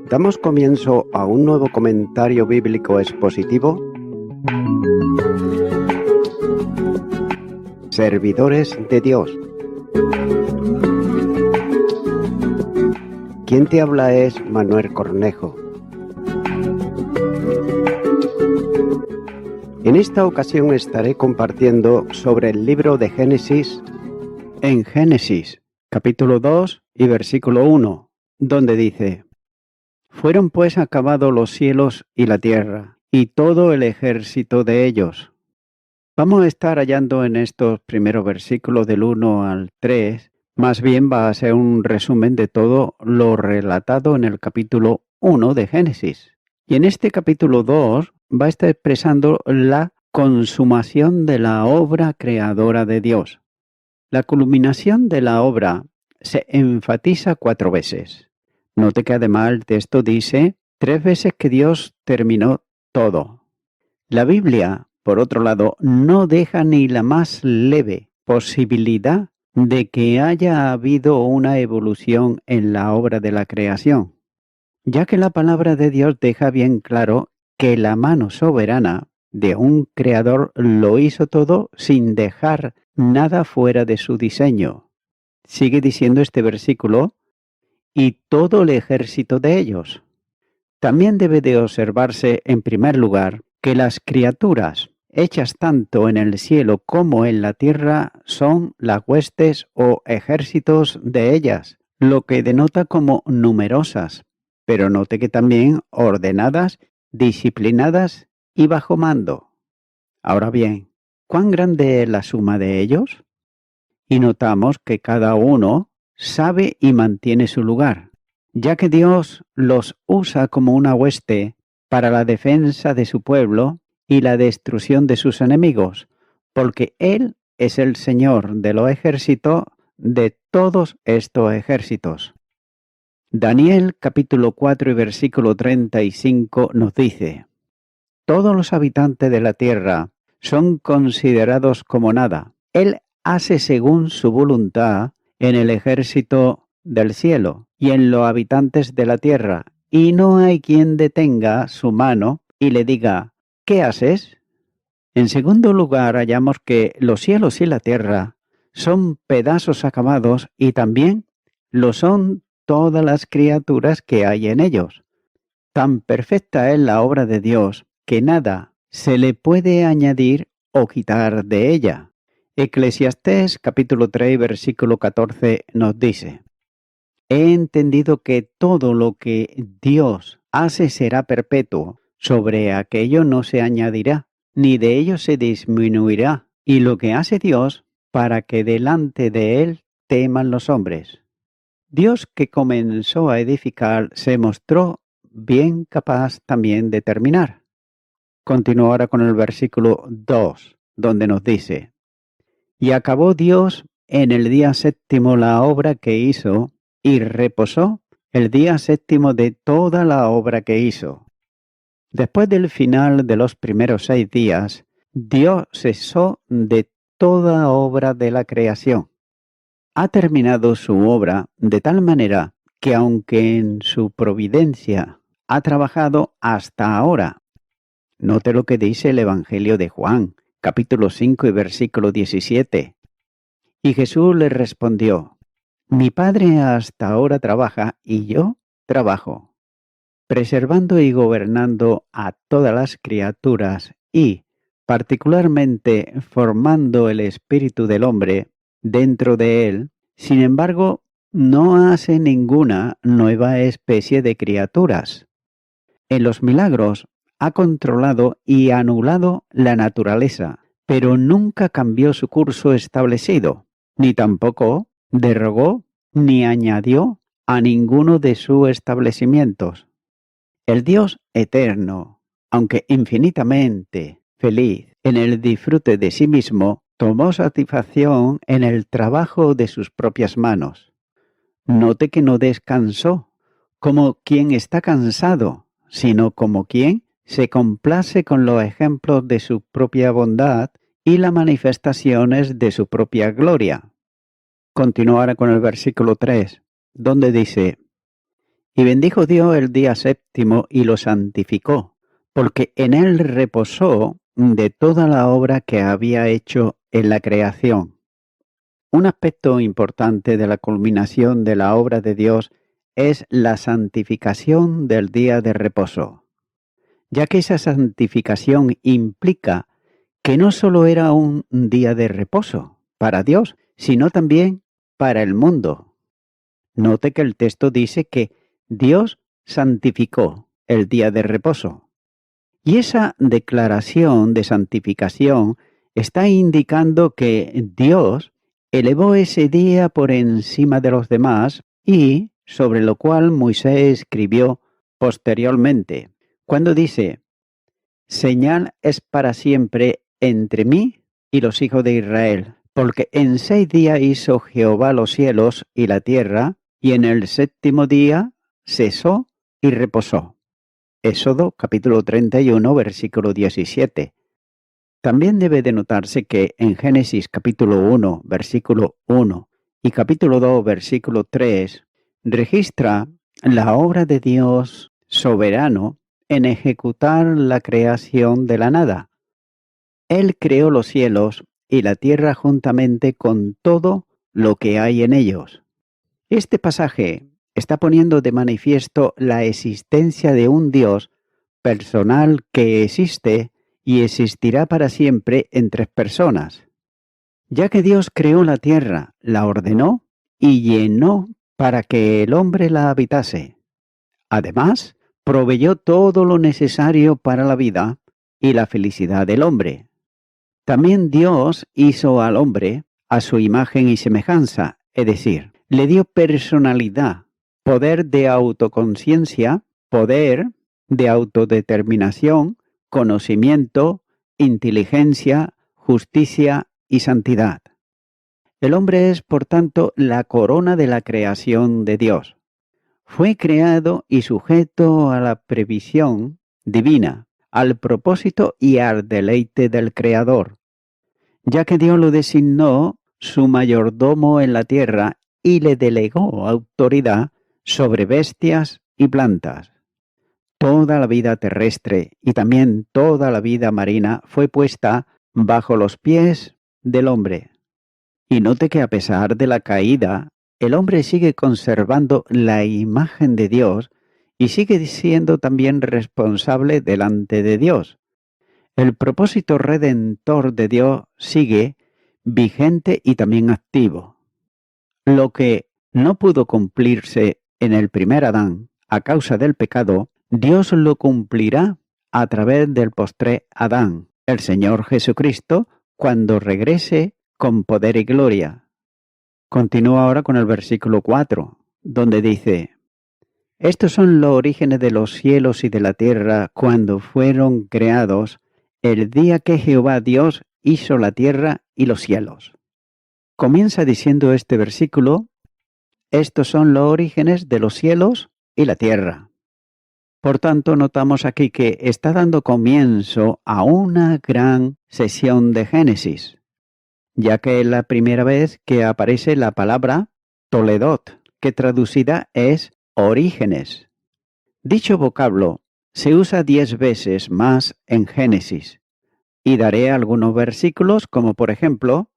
Damos comienzo a un nuevo comentario bíblico expositivo. Servidores de Dios. Quien te habla es Manuel Cornejo. En esta ocasión estaré compartiendo sobre el libro de Génesis, en Génesis, capítulo 2 y versículo 1, donde dice: Fueron pues acabados los cielos y la tierra, y todo el ejército de ellos. Vamos a estar hallando en estos primeros versículos del 1 al 3, más bien va a ser un resumen de todo lo relatado en el capítulo 1 de Génesis. Y en este capítulo 2 va a estar expresando la consumación de la obra creadora de Dios. La culminación de la obra se enfatiza 4 veces. Note que además el texto dice 3 veces que Dios terminó todo. La Biblia, por otro lado, no deja ni la más leve posibilidad de que haya habido una evolución en la obra de la creación, ya que la palabra de Dios deja bien claro que la mano soberana de un creador lo hizo todo sin dejar nada fuera de su diseño. Sigue diciendo este versículo: y todo el ejército de ellos. También debe de observarse, en primer lugar, que las criaturas, hechas tanto en el cielo como en la tierra, son las huestes o ejércitos de ellas, lo que denota como numerosas, pero note que también ordenadas, disciplinadas y bajo mando. Ahora bien, ¿cuán grande es la suma de ellos? Y notamos que cada uno sabe y mantiene su lugar, ya que Dios los usa como una hueste para la defensa de su pueblo y la destrucción de sus enemigos, porque Él es el Señor de los ejércitos de todos estos ejércitos. Daniel capítulo 4 y versículo 35 nos dice: Todos los habitantes de la tierra son considerados como nada. Él hace según su voluntad en el ejército del cielo y en los habitantes de la tierra, y no hay quien detenga su mano y le diga: ¿qué haces? En segundo lugar, hallamos que los cielos y la tierra son pedazos acabados y también lo son todas las criaturas que hay en ellos. Tan perfecta es la obra de Dios que nada se le puede añadir o quitar de ella. Eclesiastés capítulo 3 versículo 14 nos dice: He entendido que todo lo que Dios hace será perpetuo, sobre aquello no se añadirá, ni de ello se disminuirá, y lo que hace Dios para que delante de Él teman los hombres. Dios, que comenzó a edificar, se mostró bien capaz también de terminar. Continúo ahora con el versículo 2, donde nos dice: Y acabó Dios en el día séptimo la obra que hizo, y reposó el día séptimo de toda la obra que hizo. Después del final de los primeros 6 días, Dios cesó de toda obra de la creación. Ha terminado su obra de tal manera que, aunque en su providencia ha trabajado hasta ahora, note lo que dice el Evangelio de Juan, capítulo 5 y versículo 17. Y Jesús le respondió: Mi Padre hasta ahora trabaja y yo trabajo, preservando y gobernando a todas las criaturas y, particularmente, formando el espíritu del hombre dentro de él. Sin embargo, no hace ninguna nueva especie de criaturas. En los milagros ha controlado y anulado la naturaleza, pero nunca cambió su curso establecido, ni tampoco derogó ni añadió a ninguno de sus establecimientos. El Dios eterno, aunque infinitamente feliz en el disfrute de sí mismo, tomó satisfacción en el trabajo de sus propias manos. Note que no descansó como quien está cansado, sino como quien se complace con los ejemplos de su propia bondad y las manifestaciones de su propia gloria. Continúo ahora con el versículo 3, donde dice: Y bendijo Dios el día séptimo y lo santificó, porque en él reposó de toda la obra que había hecho en la creación. Un aspecto importante de la culminación de la obra de Dios es la santificación del día de reposo, ya que esa santificación implica que no solo era un día de reposo para Dios, sino también para el mundo. Note que el texto dice que Dios santificó el día de reposo. Y esa declaración de santificación está indicando que Dios elevó ese día por encima de los demás y sobre lo cual Moisés escribió posteriormente, cuando dice: Señal es para siempre entre mí y los hijos de Israel, porque en 6 días hizo Jehová los cielos y la tierra, y en el séptimo día cesó y reposó. Éxodo capítulo 31, versículo 17. También debe de notarse que en Génesis capítulo 1, versículo 1 y capítulo 2, versículo 3, registra la obra de Dios soberano en ejecutar la creación de la nada. Él creó los cielos y la tierra juntamente con todo lo que hay en ellos. Este pasaje está poniendo de manifiesto la existencia de un Dios personal que existe y existirá para siempre en 3 personas, ya que Dios creó la tierra, la ordenó y llenó para que el hombre la habitase. Además, proveyó todo lo necesario para la vida y la felicidad del hombre. También Dios hizo al hombre a su imagen y semejanza, es decir, le dio personalidad, poder de autoconciencia, poder de autodeterminación, conocimiento, inteligencia, justicia y santidad. El hombre es, por tanto, la corona de la creación de Dios. Fue creado y sujeto a la previsión divina, al propósito y al deleite del Creador, ya que Dios lo designó su mayordomo en la tierra y le delegó autoridad sobre bestias y plantas. Toda la vida terrestre y también toda la vida marina fue puesta bajo los pies del hombre. Y note que a pesar de la caída, el hombre sigue conservando la imagen de Dios y sigue siendo también responsable delante de Dios. El propósito redentor de Dios sigue vigente y también activo. Lo que no pudo cumplirse en el primer Adán a causa del pecado, Dios lo cumplirá a través del postrer Adán, el Señor Jesucristo, cuando regrese con poder y gloria. Continúa ahora con el versículo 4, donde dice: Estos son los orígenes de los cielos y de la tierra cuando fueron creados, el día que Jehová Dios hizo la tierra y los cielos. Comienza diciendo este versículo: estos son los orígenes de los cielos y la tierra. Por tanto, notamos aquí que está dando comienzo a una gran sesión de Génesis, ya que es la primera vez que aparece la palabra Toledot, que traducida es orígenes. Dicho vocablo se usa 10 veces más en Génesis, y daré algunos versículos como por ejemplo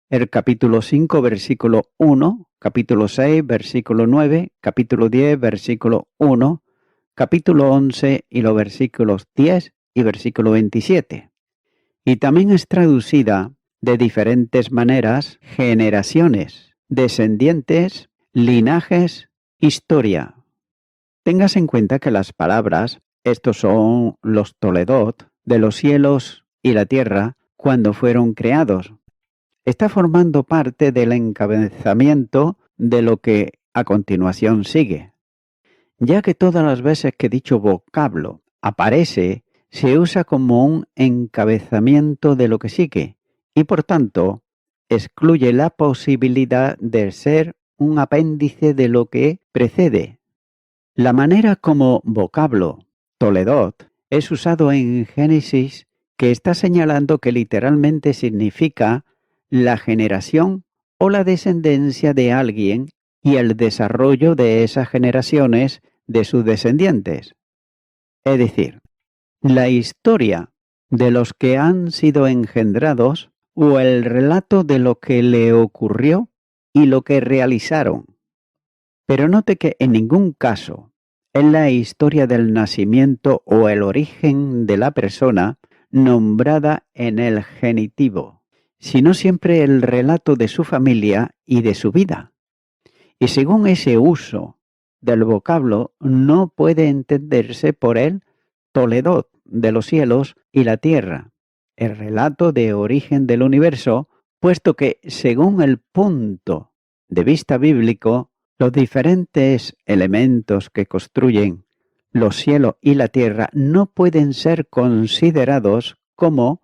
el capítulo 5, versículo 1, capítulo 6, versículo 9, capítulo 10, versículo 1, capítulo 11 y los versículos 10 y versículo 27. Y también es traducida de diferentes maneras: generaciones, descendientes, linajes, historia. Tengas en cuenta que las palabras, estos son los Toledot, de los cielos y la tierra, cuando fueron creados, está formando parte del encabezamiento de lo que a continuación sigue, ya que todas las veces que dicho vocablo aparece, se usa como un encabezamiento de lo que sigue y por tanto excluye la posibilidad de ser un apéndice de lo que precede. La manera como vocablo Toledot es usado en Génesis que está señalando que literalmente significa la generación o la descendencia de alguien y el desarrollo de esas generaciones de sus descendientes. Es decir, la historia de los que han sido engendrados o el relato de lo que le ocurrió y lo que realizaron. Pero note que en ningún caso es la historia del nacimiento o el origen de la persona nombrada en el genitivo, sino siempre el relato de su familia y de su vida. Y según ese uso del vocablo no puede entenderse por él Toledot de los cielos y la tierra, el relato de origen del universo, puesto que según el punto de vista bíblico, los diferentes elementos que construyen los cielos y la tierra no pueden ser considerados como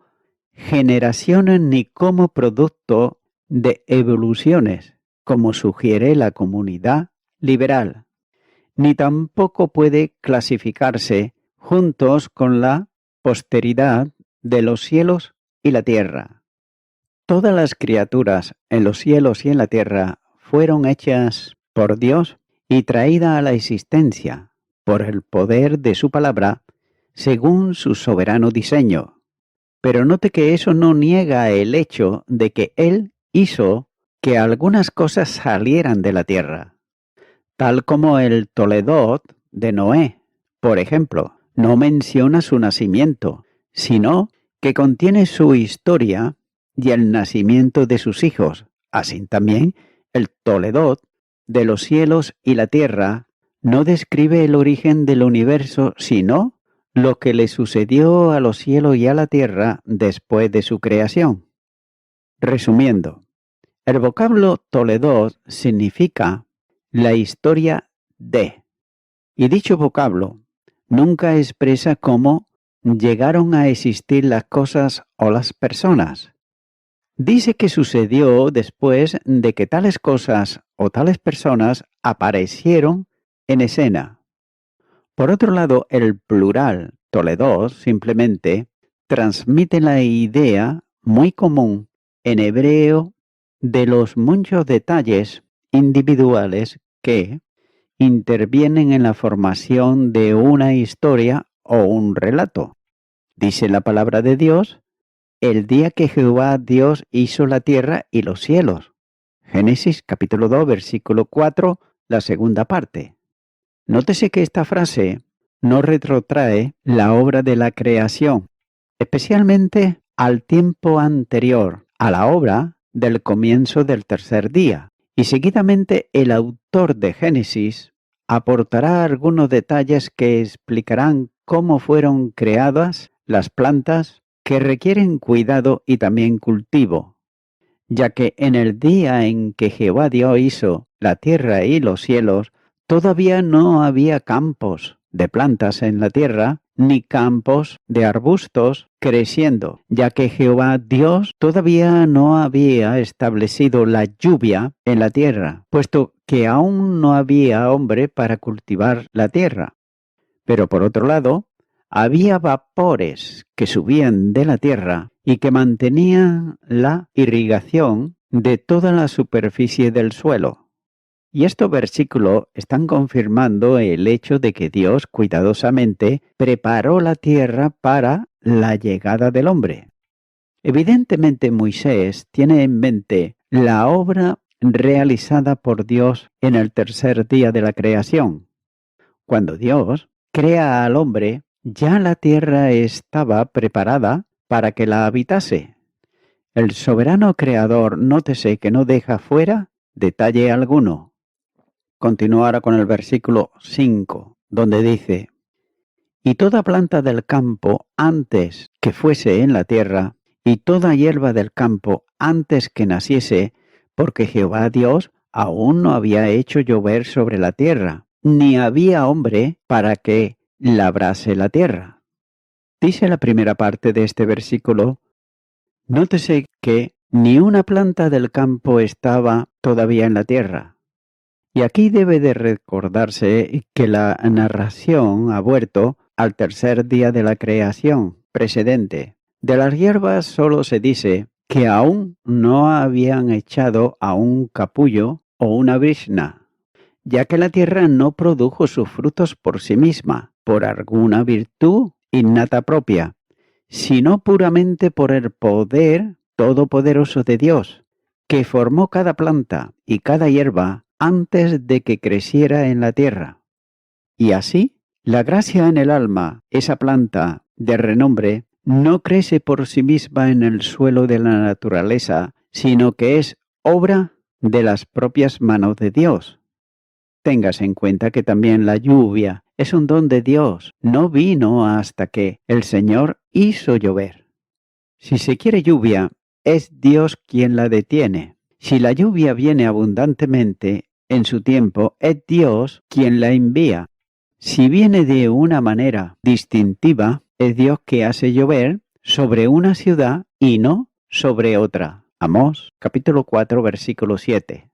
generaciones ni como producto de evoluciones, como sugiere la comunidad liberal, ni tampoco puede clasificarse juntos con la posteridad de los cielos y la tierra. Todas las criaturas en los cielos y en la tierra fueron hechas por Dios y traídas a la existencia por el poder de su palabra, según su soberano diseño. Pero note que eso no niega el hecho de que Él hizo que algunas cosas salieran de la tierra, tal como el Toledot de Noé, por ejemplo, no menciona su nacimiento, sino que contiene su historia y el nacimiento de sus hijos. Así también el Toledot de los cielos y la tierra no describe el origen del universo, sino lo que le sucedió a los cielos y a la tierra después de su creación. Resumiendo, el vocablo Toledot significa la historia de, y dicho vocablo nunca expresa cómo llegaron a existir las cosas o las personas. Dice que sucedió después de que tales cosas o tales personas aparecieron en escena. Por otro lado, el plural Toledot simplemente transmite la idea muy común en hebreo de los muchos detalles individuales que intervienen en la formación de una historia o un relato. Dice la palabra de Dios, el día que Jehová Dios hizo la tierra y los cielos. Génesis capítulo 2, versículo 4, la segunda parte. Nótese que esta frase no retrotrae la obra de la creación, especialmente al tiempo anterior a la obra del comienzo del tercer día. Y seguidamente el autor de Génesis aportará algunos detalles que explicarán cómo fueron creadas las plantas que requieren cuidado y también cultivo, ya que en el día en que Jehová Dios hizo la tierra y los cielos, todavía no había campos de plantas en la tierra, ni campos de arbustos creciendo, ya que Jehová Dios todavía no había establecido la lluvia en la tierra, puesto que aún no había hombre para cultivar la tierra. Pero por otro lado, había vapores que subían de la tierra y que mantenían la irrigación de toda la superficie del suelo. Y estos versículos están confirmando el hecho de que Dios cuidadosamente preparó la tierra para la llegada del hombre. Evidentemente Moisés tiene en mente la obra realizada por Dios en el tercer día de la creación. Cuando Dios crea al hombre, ya la tierra estaba preparada para que la habitase. El soberano creador, nótese que no deja fuera detalle alguno. Continúa ahora con el versículo 5, donde dice, y toda planta del campo antes que fuese en la tierra, y toda hierba del campo antes que naciese, porque Jehová Dios aún no había hecho llover sobre la tierra, ni había hombre para que labrase la tierra. Dice la primera parte de este versículo, nótese que ni una planta del campo estaba todavía en la tierra. Y aquí debe de recordarse que la narración ha vuelto al tercer día de la creación precedente, De las hierbas solo se dice que aún no habían echado a un capullo o una brizna, ya que la tierra no produjo sus frutos por sí misma, por alguna virtud innata propia, sino puramente por el poder todopoderoso de Dios, que formó cada planta y cada hierba antes de que creciera en la tierra. Y así, la gracia en el alma, esa planta de renombre, no crece por sí misma en el suelo de la naturaleza, sino que es obra de las propias manos de Dios. Tengas en cuenta que también la lluvia es un don de Dios, no vino hasta que el Señor hizo llover. Si se quiere lluvia, es Dios quien la detiene. Si la lluvia viene abundantemente en su tiempo, es Dios quien la envía. Si viene de una manera distintiva, es Dios que hace llover sobre una ciudad y no sobre otra. Amós, capítulo 4, versículo 7.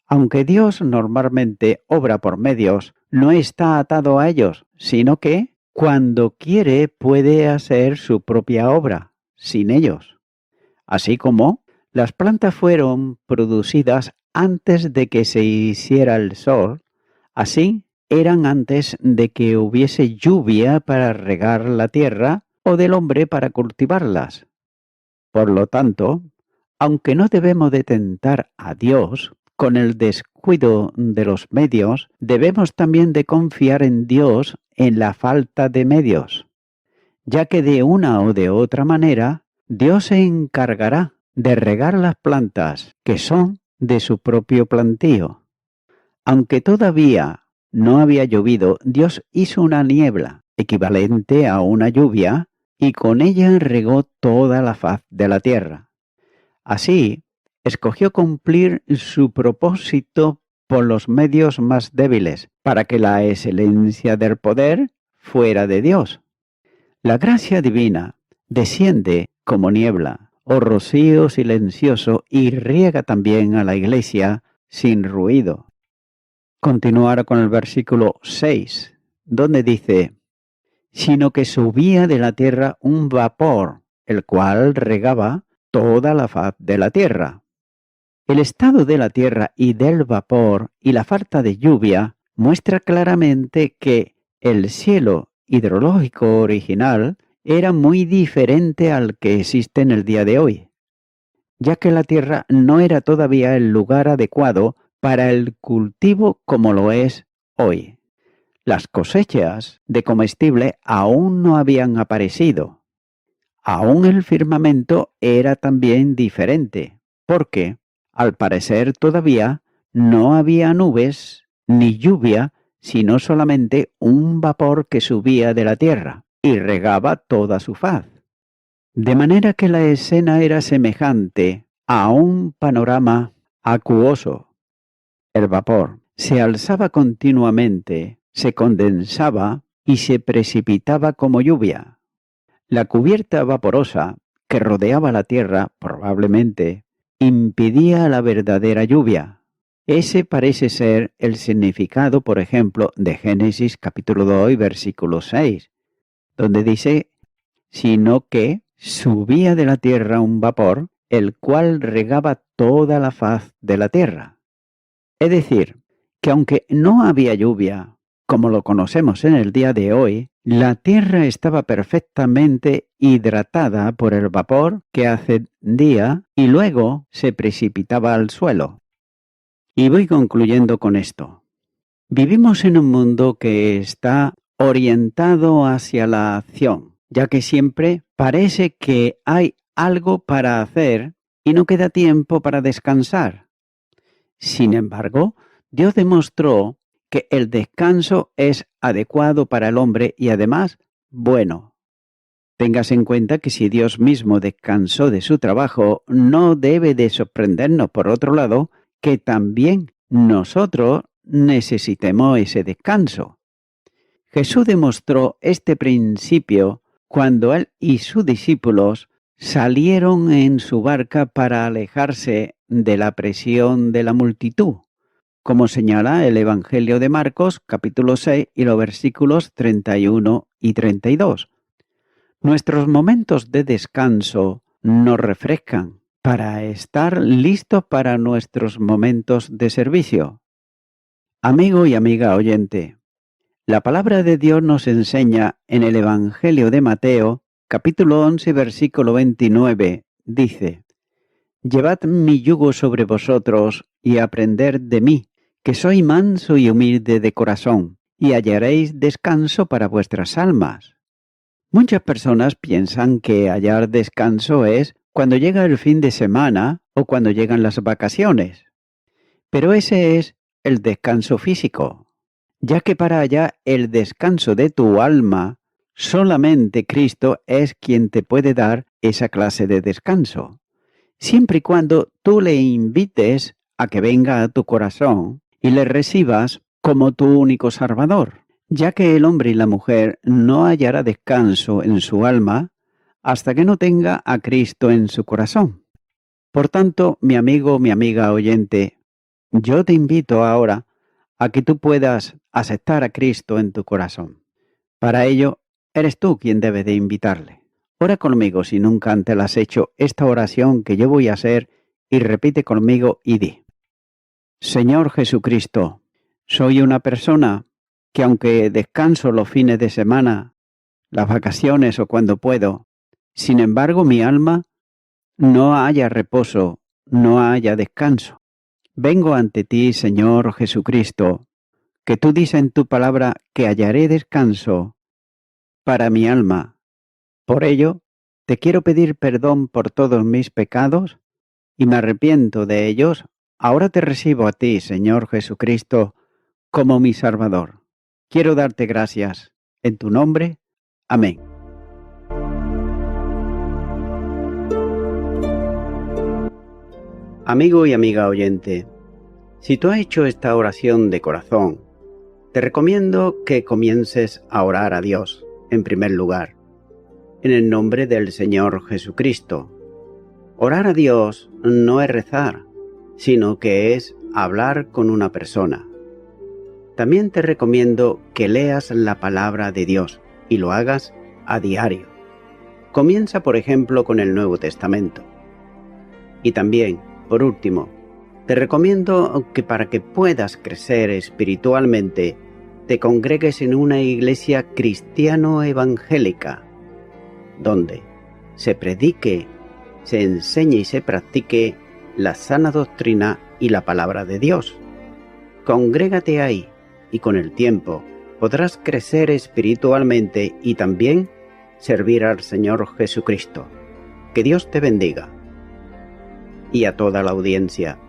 Aunque Dios normalmente obra por medios, no está atado a ellos, sino que, cuando quiere, puede hacer su propia obra, sin ellos. Así como las plantas fueron producidas antes de que se hiciera el sol, así eran antes de que hubiese lluvia para regar la tierra o del hombre para cultivarlas. Por lo tanto, aunque no debemos de tentar a Dios con el descuido de los medios, debemos también de confiar en Dios en la falta de medios, ya que de una o de otra manera Dios se encargará de regar las plantas que son de su propio plantío. Aunque todavía no había llovido, Dios hizo una niebla, equivalente a una lluvia, y con ella regó toda la faz de la tierra. Así, escogió cumplir su propósito por los medios más débiles, para que la excelencia del poder fuera de Dios. La gracia divina desciende como niebla o rocío silencioso y riega también a la iglesia sin ruido. Continuar con el versículo 6, donde dice, sino que subía de la tierra un vapor, el cual regaba toda la faz de la tierra. El estado de la tierra y del vapor y la falta de lluvia muestra claramente que el cielo hidrológico original era muy diferente al que existe en el día de hoy, ya que la tierra no era todavía el lugar adecuado para el cultivo como lo es hoy. Las cosechas de comestible aún no habían aparecido. Aún el firmamento era también diferente, porque, al parecer todavía, no había nubes ni lluvia, sino solamente un vapor que subía de la tierra y regaba toda su faz. De manera que la escena era semejante a un panorama acuoso. El vapor se alzaba continuamente, se condensaba y se precipitaba como lluvia. La cubierta vaporosa que rodeaba la tierra, probablemente, impedía la verdadera lluvia. Ese parece ser el significado, por ejemplo, de Génesis capítulo 2, versículo 6, donde dice, sino que subía de la tierra un vapor, el cual regaba toda la faz de la tierra. Es decir, que aunque no había lluvia, como lo conocemos en el día de hoy, la tierra estaba perfectamente hidratada por el vapor que ascendía y luego se precipitaba al suelo. Y voy concluyendo con esto. Vivimos en un mundo que está orientado hacia la acción, ya que siempre parece que hay algo para hacer y no queda tiempo para descansar. Sin embargo, Dios demostró que el descanso es adecuado para el hombre y además bueno. Tengas en cuenta que si Dios mismo descansó de su trabajo, no debe de sorprendernos, por otro lado, que también nosotros necesitemos ese descanso. Jesús demostró este principio cuando él y sus discípulos salieron en su barca para alejarse de la presión de la multitud, como señala el Evangelio de Marcos, capítulo 6, y los versículos 31 y 32. Nuestros momentos de descanso nos refrescan para estar listos para nuestros momentos de servicio. Amigo y amiga oyente, la palabra de Dios nos enseña en el Evangelio de Mateo, capítulo 11, versículo 29, dice: Llevad mi yugo sobre vosotros y aprended de mí, que soy manso y humilde de corazón, y hallaréis descanso para vuestras almas. Muchas personas piensan que hallar descanso es cuando llega el fin de semana o cuando llegan las vacaciones. Pero ese es el descanso físico, ya que para hallar el descanso de tu alma, solamente Cristo es quien te puede dar esa clase de descanso, siempre y cuando tú le invites a que venga a tu corazón y le recibas como tu único Salvador, ya que el hombre y la mujer no hallará descanso en su alma hasta que no tenga a Cristo en su corazón. Por tanto, mi amigo, mi amiga oyente, yo te invito ahora a que tú puedas aceptar a Cristo en tu corazón. Para ello, eres tú quien debe de invitarle. Ora conmigo si nunca antes la has hecho esta oración que yo voy a hacer y repite conmigo y di: Señor Jesucristo, soy una persona que aunque descanso los fines de semana, las vacaciones o cuando puedo, sin embargo mi alma no haya reposo, no haya descanso. Vengo ante ti, Señor Jesucristo, que tú dices en tu palabra que hallaré descanso para mi alma. Por ello, te quiero pedir perdón por todos mis pecados y me arrepiento de ellos. Ahora te recibo a ti, Señor Jesucristo, como mi Salvador. Quiero darte gracias. En tu nombre. Amén. Amigo y amiga oyente, si tú has hecho esta oración de corazón, te recomiendo que comiences a orar a Dios, en primer lugar, en el nombre del Señor Jesucristo. Orar a Dios no es rezar, sino que es hablar con una persona. También te recomiendo que leas la palabra de Dios y lo hagas a diario. Comienza, por ejemplo, con el Nuevo Testamento. Y también, por último, te recomiendo que para que puedas crecer espiritualmente, te congregues en una iglesia cristiano-evangélica, donde se predique, se enseñe y se practique la sana doctrina y la palabra de Dios. Congrégate ahí y con el tiempo podrás crecer espiritualmente y también servir al Señor Jesucristo. Que Dios te bendiga. Y a toda la audiencia,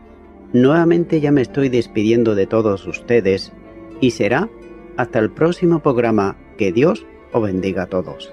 nuevamente ya me estoy despidiendo de todos ustedes y será hasta el próximo programa. Que Dios os bendiga a todos.